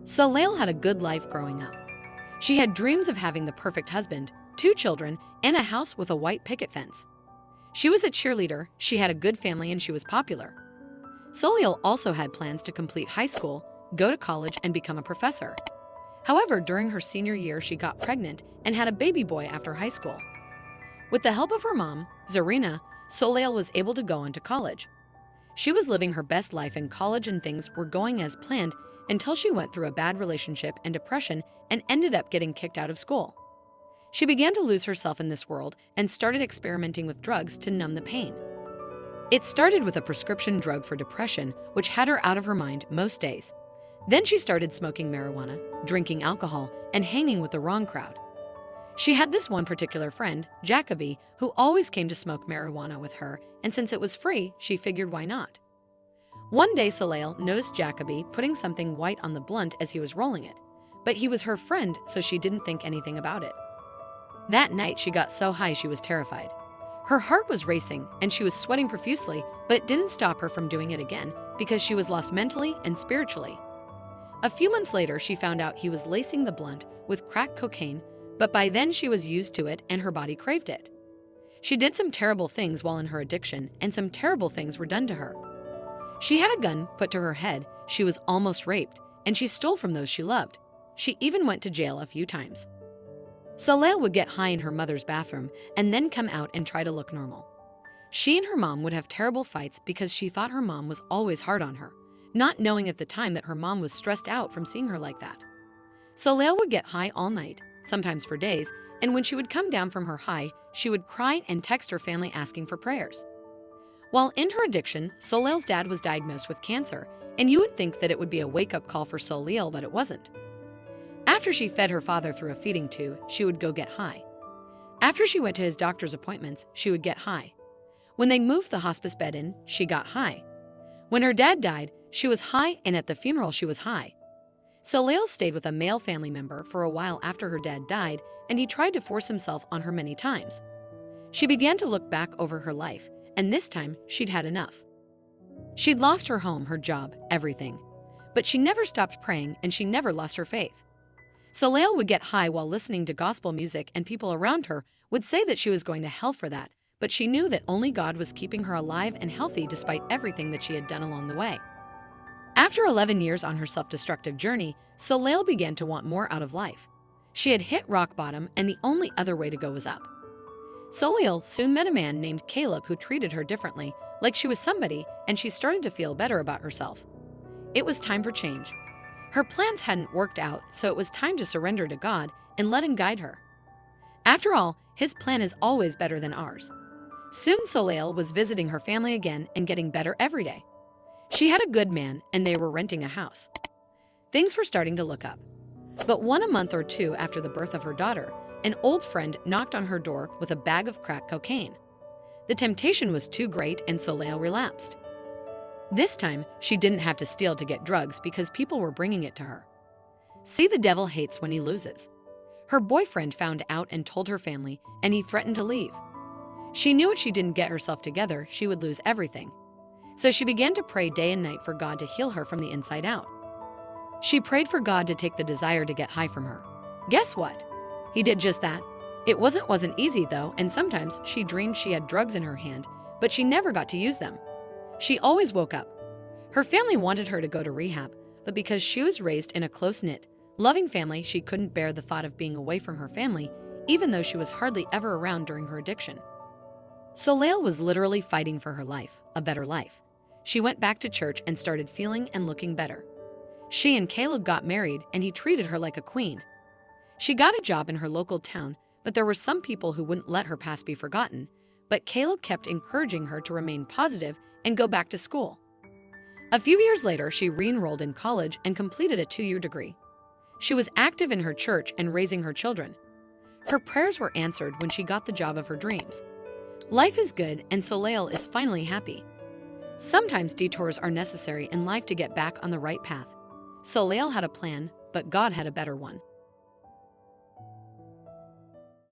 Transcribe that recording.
Soleil had a good life growing up. She had dreams of having the perfect husband, 2 children, and a house with a white picket fence. She was a cheerleader, she had a good family, and she was popular. Soleil also had plans to complete high school, go to college, and become a professor. However, during her senior year, she got pregnant and had a baby boy after high school. With the help of her mom, Zarina, Soleil was able to go on to college. She was living her best life in college and things were going as planned until she went through a bad relationship and depression and ended up getting kicked out of school. She began to lose herself in this world and started experimenting with drugs to numb the pain. It started with a prescription drug for depression, which had her out of her mind most days. Then she started smoking marijuana, drinking alcohol, and hanging with the wrong crowd. She had this one particular friend, Jacoby, who always came to smoke marijuana with her, and since it was free, she figured why not. One day, Soleil noticed Jacoby putting something white on the blunt as he was rolling it, but he was her friend, so she didn't think anything about it. That night, she got so high she was terrified. Her heart was racing, and she was sweating profusely, but it didn't stop her from doing it again because she was lost mentally and spiritually. A few months later, she found out he was lacing the blunt with crack cocaine, but by then she was used to it and her body craved it. She did some terrible things while in her addiction, and some terrible things were done to her. She had a gun put to her head, she was almost raped, and she stole from those she loved. She even went to jail a few times. Soleil would get high in her mother's bathroom and then come out and try to look normal. She and her mom would have terrible fights because she thought her mom was always hard on her, not knowing at the time that her mom was stressed out from seeing her like that. Soleil would get high all night, sometimes for days, and when she would come down from her high, she would cry and text her family asking for prayers. While in her addiction, Soleil's dad was diagnosed with cancer, and you would think that it would be a wake-up call for Soleil, but it wasn't. After she fed her father through a feeding tube, she would go get high. After she went to his doctor's appointments, she would get high. When they moved the hospice bed in, she got high. When her dad died, she was high, and at the funeral she was high. Soleil stayed with a male family member for a while after her dad died, and he tried to force himself on her many times. She began to look back over her life, and this time she'd had enough. She'd lost her home, her job, everything. But she never stopped praying, and she never lost her faith. Soleil would get high while listening to gospel music, and people around her would say that she was going to hell for that, but she knew that only God was keeping her alive and healthy despite everything that she had done along the way. After 11 years on her self-destructive journey, Soleil began to want more out of life. She had hit rock bottom, and the only other way to go was up. Soleil soon met a man named Caleb who treated her differently, like she was somebody, and she started to feel better about herself. It was time for change. Her plans hadn't worked out, so it was time to surrender to God and let Him guide her. After all, His plan is always better than ours. Soon Soleil was visiting her family again and getting better every day. She had a good man, and they were renting a house. Things were starting to look up. But a month or two after the birth of her daughter, an old friend knocked on her door with a bag of crack cocaine. The temptation was too great, and Soleil relapsed. This time, she didn't have to steal to get drugs because people were bringing it to her. See, the devil hates when he loses. Her boyfriend found out and told her family, and he threatened to leave. She knew if she didn't get herself together, she would lose everything. So she began to pray day and night for God to heal her from the inside out. She prayed for God to take the desire to get high from her. Guess what? He did just that. It wasn't easy though, and sometimes she dreamed she had drugs in her hand, but she never got to use them. She always woke up. Her family wanted her to go to rehab, but because she was raised in a close-knit, loving family, she couldn't bear the thought of being away from her family, even though she was hardly ever around during her addiction. Soleil was literally fighting for her life, a better life. She went back to church and started feeling and looking better. She and Caleb got married, and he treated her like a queen. She got a job in her local town, but there were some people who wouldn't let her past be forgotten, but Caleb kept encouraging her to remain positive and go back to school. A few years later, she re-enrolled in college and completed a 2-year degree. She was active in her church and raising her children. Her prayers were answered when she got the job of her dreams. Life is good, and Soleil is finally happy. Sometimes detours are necessary in life to get back on the right path. Soleil had a plan, but God had a better one.